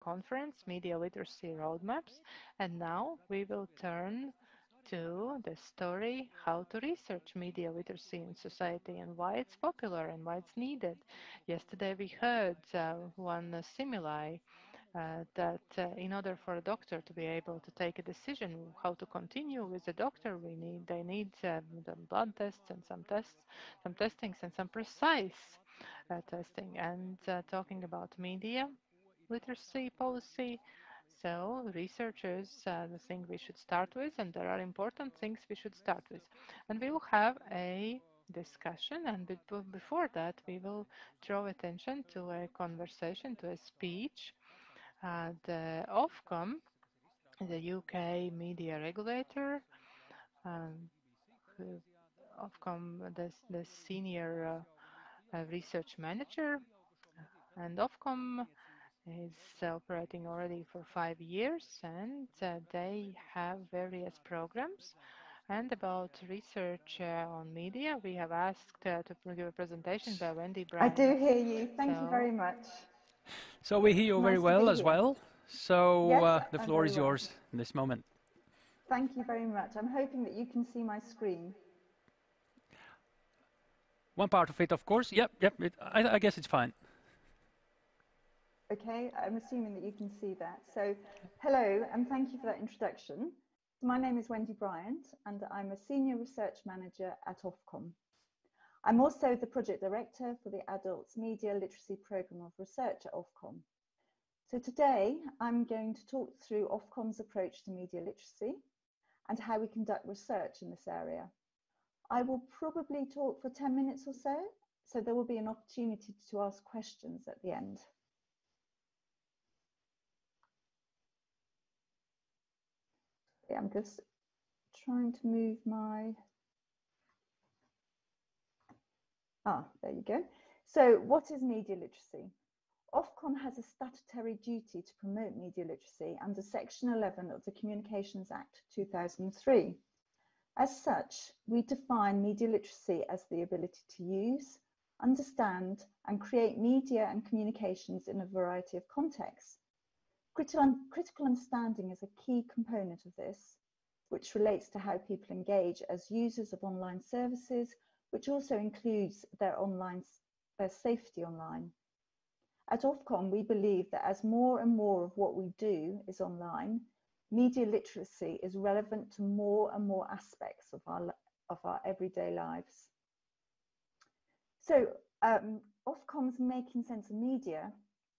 conference, Media Literacy Roadmaps, and now we will turn to the story how to research media literacy in society and why it's popular and why it's needed. Yesterday we heard one simile that in order for a doctor to be able to take a decision how to continue with the doctor, they need the blood tests and some testings and some precise testing. And talking about media literacy policy, so researchers think we should start with, and there are important things we should start with. And we will have a discussion, and before that we will draw attention to a conversation, to a speech. The Ofcom, the UK media regulator, um, Ofcom, the senior research manager, and Ofcom is operating already for 5 years, and they have various programs. And about research on media, we have asked to give a presentation by Wendy I Bryan. do hear you. Thank you very much. So we hear you very well as well. So yes, the floor is yours in this moment. Thank you very much. I'm hoping that you can see my screen. One part of it, of course. Yep. I guess it's fine. Okay, I'm assuming that you can see that. So, hello, and thank you for that introduction. My name is Wendy Bryan, and I'm a Senior Research Manager at Ofcom. I'm also the Project Director for the Adults Media Literacy Programme of Research at Ofcom. So today, I'm going to talk through Ofcom's approach to media literacy and how we conduct research in this area. I will probably talk for 10 minutes or so there will be an opportunity to ask questions at the end. I'm just trying to move my, there you go. So what is media literacy? Ofcom has a statutory duty to promote media literacy under Section 11 of the Communications Act 2003. As such, we define media literacy as the ability to use, understand, and create media and communications in a variety of contexts. Critical understanding is a key component of this, which relates to how people engage as users of online services, which also includes their safety online. At Ofcom, we believe that as more and more of what we do is online, media literacy is relevant to more and more aspects of our everyday lives. So Ofcom's Making Sense of Media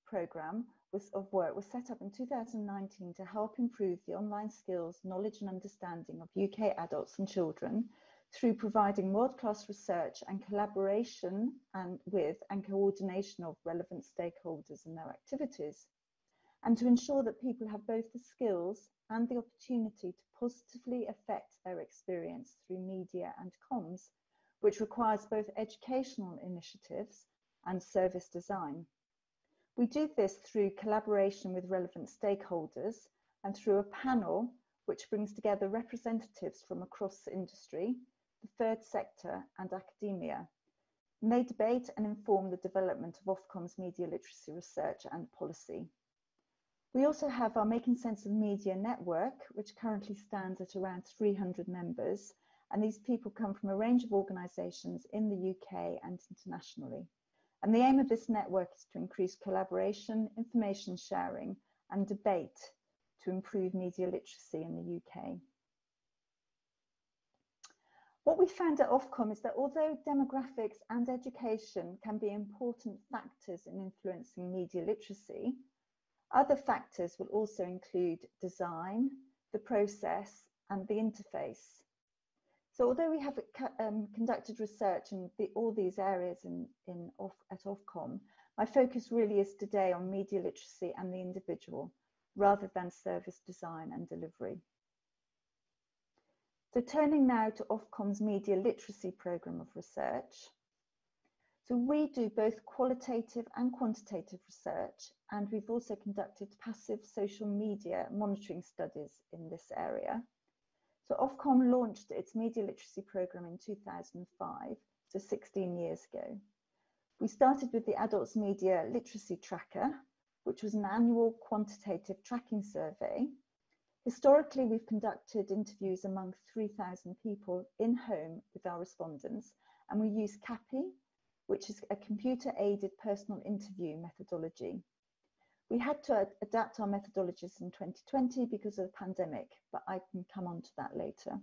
programme of work was set up in 2019 to help improve the online skills, knowledge and understanding of UK adults and children through providing world-class research and collaboration with and coordination of relevant stakeholders in their activities, and to ensure that people have both the skills and the opportunity to positively affect their experience through media and comms, which requires both educational initiatives and service design. We do this through collaboration with relevant stakeholders and through a panel which brings together representatives from across the industry, the third sector and academia. And they debate and inform the development of Ofcom's media literacy research and policy. We also have our Making Sense of Media network, which currently stands at around 300 members, and these people come from a range of organisations in the UK and internationally. And the aim of this network is to increase collaboration, information sharing and debate to improve media literacy in the UK. What we found at Ofcom is that although demographics and education can be important factors in influencing media literacy, other factors will also include design, the process and the interface. So although we have conducted research in all these areas at Ofcom, my focus really is today on media literacy and the individual, rather than service design and delivery. So turning now to Ofcom's media literacy programme of research. So we do both qualitative and quantitative research, and we've also conducted passive social media monitoring studies in this area. So Ofcom launched its media literacy programme in 2005, so 16 years ago. We started with the Adults Media Literacy Tracker, which was an annual quantitative tracking survey. Historically, we've conducted interviews among 3,000 people in home with our respondents, and we use CAPI, which is a computer-aided personal interview methodology. We had to adapt our methodologies in 2020 because of the pandemic, but I can come on to that later.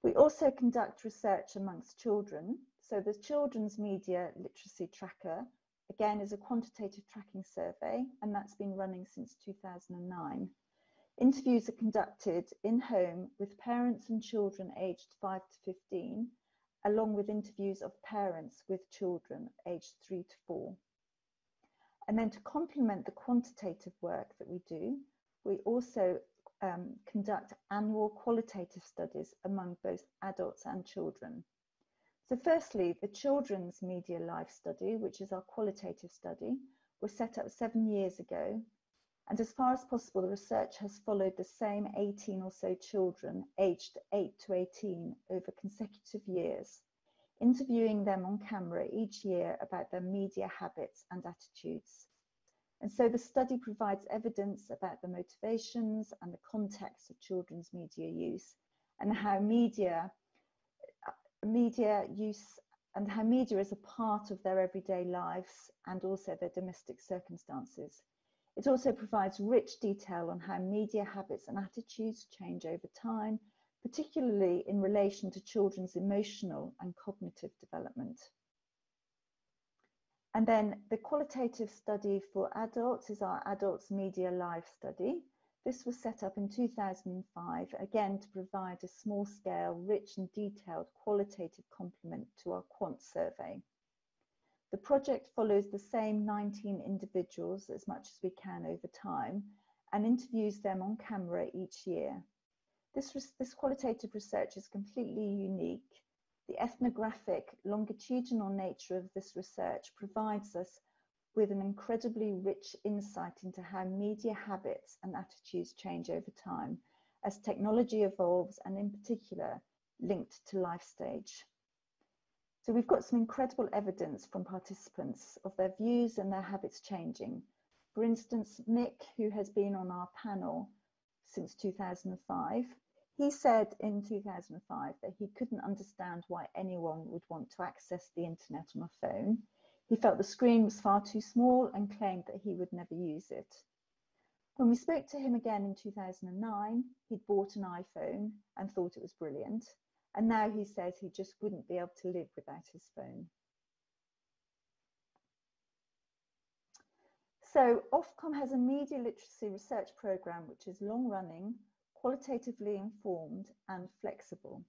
We also conduct research amongst children. So the Children's Media Literacy Tracker, again, is a quantitative tracking survey, and that's been running since 2009. Interviews are conducted in home with parents and children aged 5 to 15, along with interviews of parents with children aged 3 to 4. And then to complement the quantitative work that we do, we also conduct annual qualitative studies among both adults and children. So firstly, the Children's Media Life Study, which is our qualitative study, was set up 7 years ago. And as far as possible, the research has followed the same 18 or so children aged 8 to 18 over consecutive years, interviewing them on camera each year about their media habits and attitudes. And so the study provides evidence about the motivations and the context of children's media use, and how media use and how media is a part of their everyday lives and also their domestic circumstances. It also provides rich detail on how media habits and attitudes change over time, particularly in relation to children's emotional and cognitive development. And then the qualitative study for adults is our Adults Media Life Study. This was set up in 2005, again to provide a small-scale, rich and detailed qualitative complement to our quant survey. The project follows the same 19 individuals as much as we can over time and interviews them on camera each year. This qualitative research is completely unique. The ethnographic, longitudinal nature of this research provides us with an incredibly rich insight into how media habits and attitudes change over time as technology evolves, and in particular, linked to life stage. So we've got some incredible evidence from participants of their views and their habits changing. For instance, Mick, who has been on our panel since 2005, he said in 2005 that he couldn't understand why anyone would want to access the internet on a phone. He felt the screen was far too small and claimed that he would never use it. When we spoke to him again in 2009, he'd bought an iPhone and thought it was brilliant. And now he says he just wouldn't be able to live without his phone. So Ofcom has a media literacy research programme which is long running, qualitatively informed and flexible.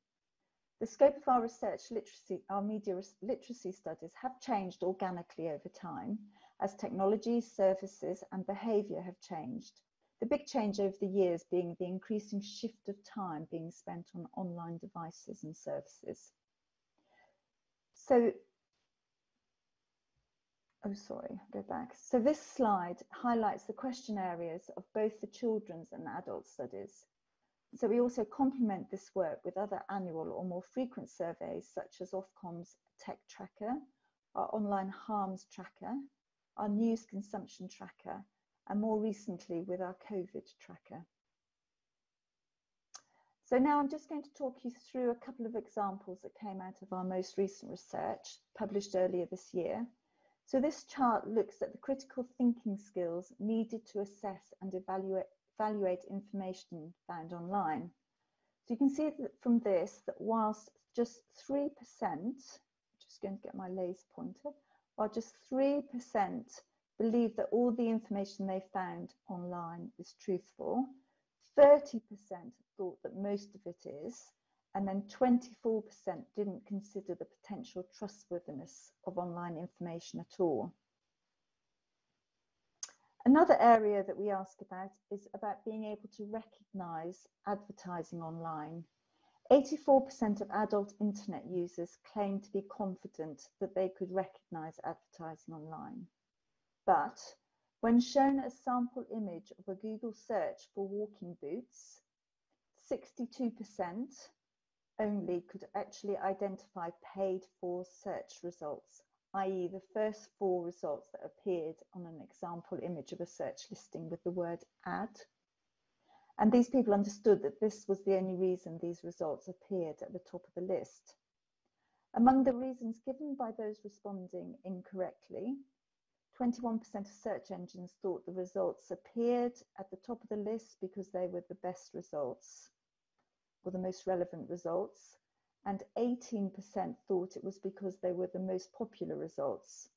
The scope of our media literacy studies have changed organically over time as technology, services and behaviour have changed. The big change over the years being the increasing shift of time being spent on online devices and services. So, go back. So this slide highlights the question areas of both the children's and adult studies. So we also complement this work with other annual or more frequent surveys such as Ofcom's Tech Tracker, our Online Harms Tracker, our News Consumption Tracker, and more recently with our COVID tracker. So now I'm just going to talk you through a couple of examples that came out of our most recent research published earlier this year. So this chart looks at the critical thinking skills needed to assess and evaluate information found online. So you can see that from this that whilst just 3%, just going to get my laser pointer, while just 3% believe that all the information they found online is truthful, 30% thought that most of it is, and then 24% didn't consider the potential trustworthiness of online information at all. Another area that we ask about is about being able to recognise advertising online. 84% of adult internet users claim to be confident that they could recognise advertising online. But when shown a sample image of a Google search for walking boots, 62% only could actually identify paid for search results i.e. the first 4 results that appeared on an example image of a search listing with the word ad. And these people understood that this was the only reason these results appeared at the top of the list. Among the reasons given by those responding incorrectly, 21% of search engines thought the results appeared at the top of the list because they were the best results or the most relevant results, and 18% thought it was because they were the most popular results.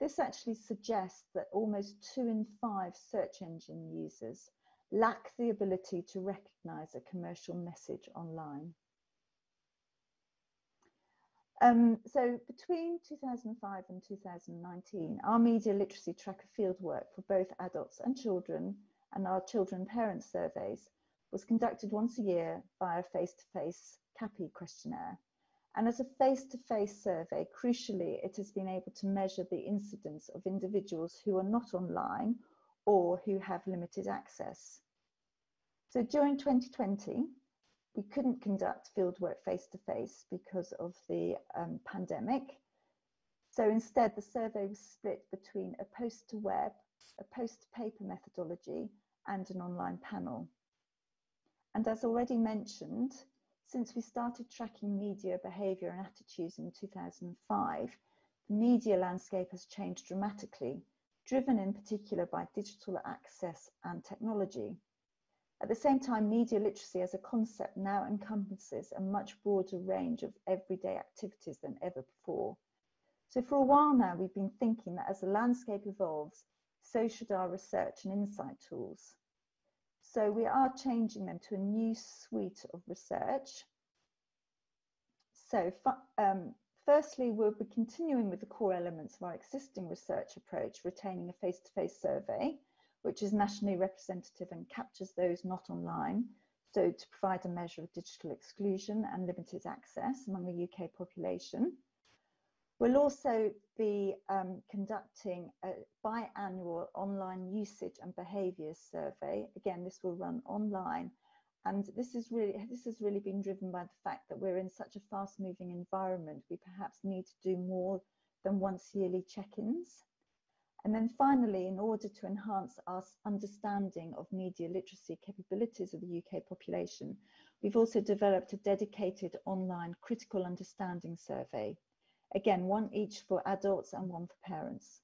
This actually suggests that almost 2 in 5 search engine users lack the ability to recognize a commercial message online. So between 2005 and 2019, our media literacy tracker fieldwork for both adults and children and our children parent surveys was conducted once a year via face-to-face CAPI questionnaire. And as a face-to-face survey, crucially, it has been able to measure the incidence of individuals who are not online or who have limited access. So during 2020, we couldn't conduct fieldwork face-to-face because of the pandemic. So instead, the survey was split between a post-to-web, a post-to-paper methodology, and an online panel. And as already mentioned, since we started tracking media behaviour and attitudes in 2005, the media landscape has changed dramatically, driven in particular by digital access and technology. At the same time, media literacy as a concept now encompasses a much broader range of everyday activities than ever before. So for a while now, we've been thinking that as the landscape evolves, so should our research and insight tools. So we are changing them to a new suite of research. So firstly, we'll be continuing with the core elements of our existing research approach, retaining a face-to-face survey, which is nationally representative and captures those not online, so to provide a measure of digital exclusion and limited access among the UK population. We'll also be conducting a biannual online usage and behaviours survey. Again, this will run online, and this has really been driven by the fact that we're in such a fast-moving environment. We perhaps need to do more than once yearly check-ins. And then finally, in order to enhance our understanding of media literacy capabilities of the UK population, we've also developed a dedicated online critical understanding survey. Again, one each for adults and one for parents.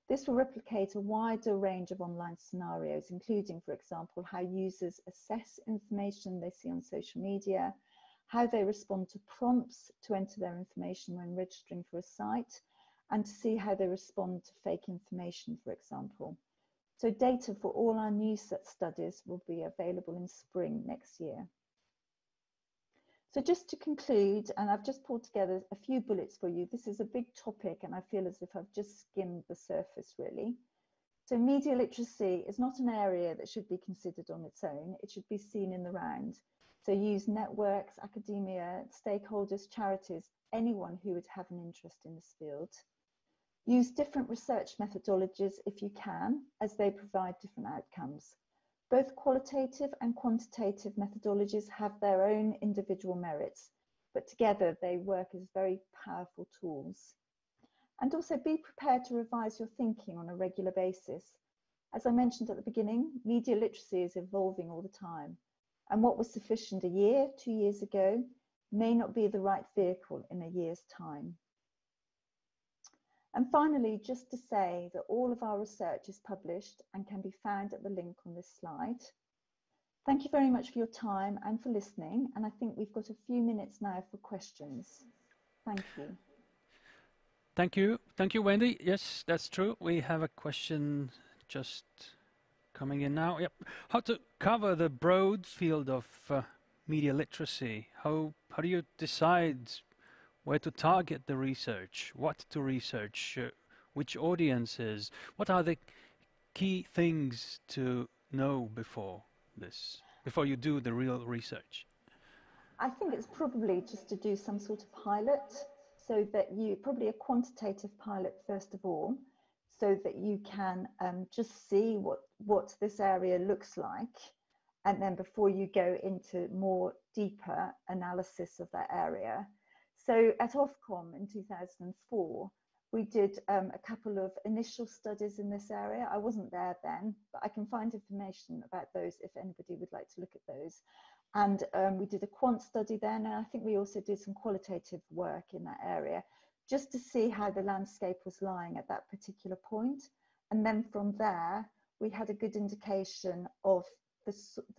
This will replicate a wider range of online scenarios, including, for example, how users assess information they see on social media, how they respond to prompts to enter their information when registering for a site, and to see how they respond to fake information, for example. So data for all our new studies will be available in spring next year. So just to conclude, and I've just pulled together a few bullets for you. This is a big topic and I feel as if I've just skimmed the surface really. So media literacy is not an area that should be considered on its own. It should be seen in the round. So use networks, academia, stakeholders, charities, anyone who would have an interest in this field. Use different research methodologies if you can, as they provide different outcomes. Both qualitative and quantitative methodologies have their own individual merits, but together they work as very powerful tools. And also be prepared to revise your thinking on a regular basis. As I mentioned at the beginning, media literacy is evolving all the time, and what was sufficient a year, 2 years ago, may not be the right vehicle in a year's time. And finally, just to say that all of our research is published and can be found at the link on this slide. Thank you very much for your time and for listening. And I think we've got a few minutes now for questions. Thank you. Thank you. Thank you, Wendy. Yes, that's true. We have a question just coming in now. Yep. How to cover the broad field of media literacy? How do you decide where to target the research, what to research, which audiences? What are the key things to know before you do the real research? I think it's probably just to do some sort of pilot, so that probably a quantitative pilot first of all, so that you can just see what this area looks like, and then before you go into more deeper analysis of that area. So at Ofcom in 2004, We did a couple of initial studies in this area. I wasn't there then, but I can find information about those if anybody would like to look at those. And we did a quant study then, and I think we also did some qualitative work in that area, just to see how the landscape was lying at that particular point. And then from there, we had a good indication of the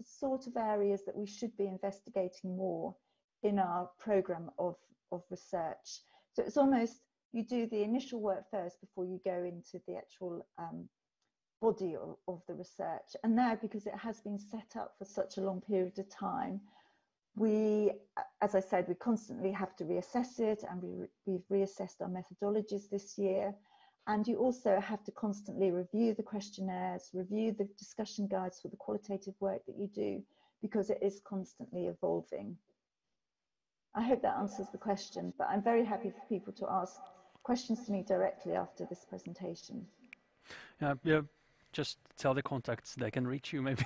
sort of areas that we should be investigating more in our programme of research. So it's almost, you do the initial work first before you go into the actual body of the research. And now, because it has been set up for such a long period of time, we, as I said, we constantly have to reassess it, and we've reassessed our methodologies this year. And you also have to constantly review the questionnaires, review the discussion guides for the qualitative work that you do, because it is constantly evolving. I hope that answers the question, but I'm very happy for people to ask questions to me directly after this presentation. Yeah, just tell the contacts they can reach you, maybe.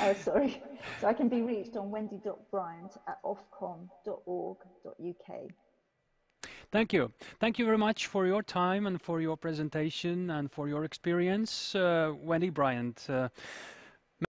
Oh, sorry. So I can be reached on wendy.bryant@ofcom.org.uk. Thank you. Thank you very much for your time and for your presentation and for your experience, Wendy Bryan.